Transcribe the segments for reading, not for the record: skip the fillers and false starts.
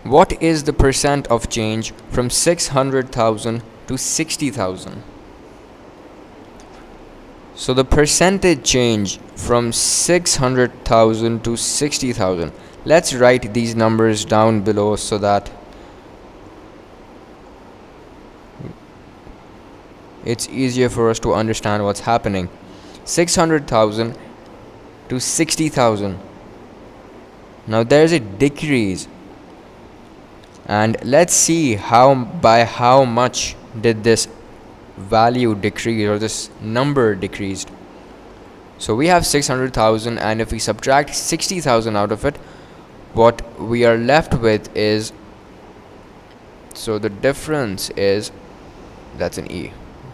What is the percent of change from 600,000 to 60,000? So the percentage change from 600,000 to 60,000. Let's write these numbers down below so that it's easier for us to understand what's happening. 600,000 to 60,000. Now there's a decrease, and let's see by how much did this value decrease, or this number decreased. So we have 600,000, and if we subtract 60,000 out of it, what we are left with is, so the difference is, that's an E,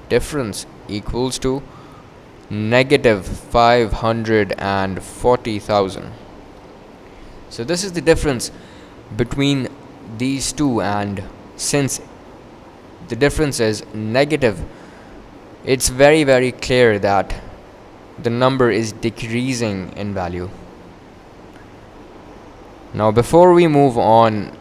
difference equals to negative 540,000. So this is the difference between these two, and since the difference is negative, it's very, very clear that the number is decreasing in value. Now before we move on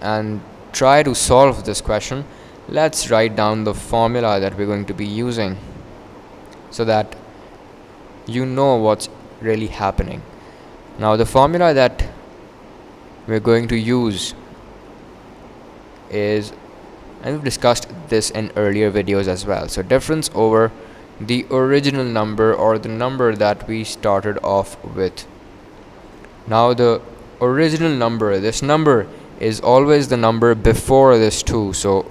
and try to solve this question, let's write down the formula that we're going to be using so that you know what's really happening. Now the formula that we're going to use is, and we've discussed this in earlier videos as well, so difference over the original number, or the number that we started off with. Now the original number, this number is always the number before this 2. So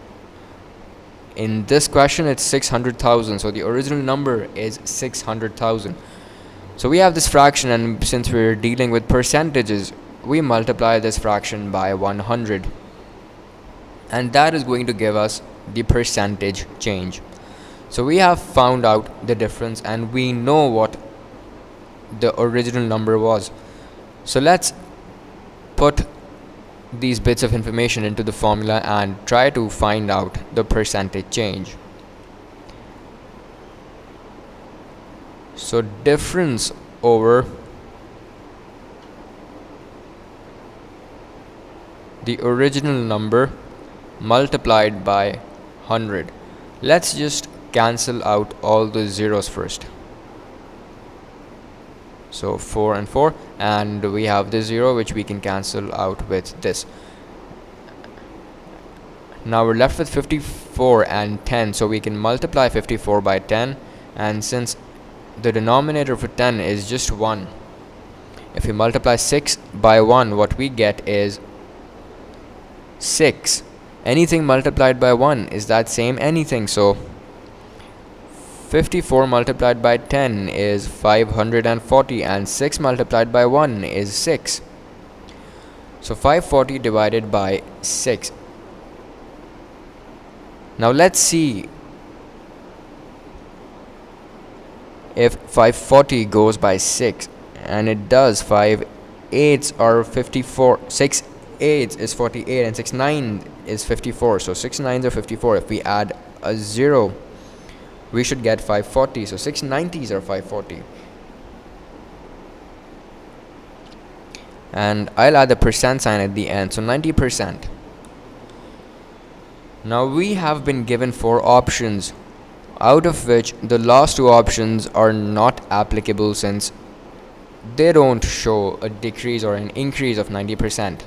in this question it's 600,000, so the original number is 600,000. So we have this fraction, and since we're dealing with percentages, we multiply this fraction by 100, and that is going to give us the percentage change. So we have found out the difference, and we know what the original number was. So let's put these bits of information into the formula and try to find out the percentage change. So difference over the original number multiplied by 100. Let's just cancel out all the zeros first. So 4 and 4, and we have the 0 which we can cancel out with this. Now we're left with 54 and 10, so we can multiply 54 by 10, and since the denominator for 10 is just 1, if we multiply 6 by 1, what we get is 6. Anything multiplied by 1 is that same anything, so 54 multiplied by 10 is 540, and 6 multiplied by 1 is 6. So 540 divided by 6. Now let's see if 540 goes by 6, and it does. 5 8s are 54, 6 8s is 48, and 6 9 is 54, so 6 9s are 54. If we add a 0, we should get 540, so 6 90s are 540. And I'll add the percent sign at the end, so 90%. Now we have been given 4 options, out of which the last 2 options are not applicable since they don't show a decrease or an increase of 90%.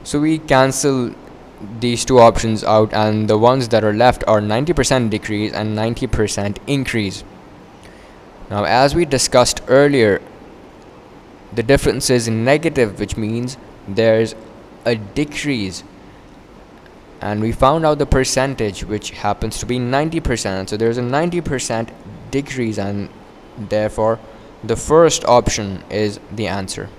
So we cancel these 2 options out, and the ones that are left are 90% decrease and 90% increase. Now as we discussed earlier, the difference is negative, which means there's a decrease, and we found out the percentage, which happens to be 90%. So there's a 90% decrease, and therefore the first option is the answer.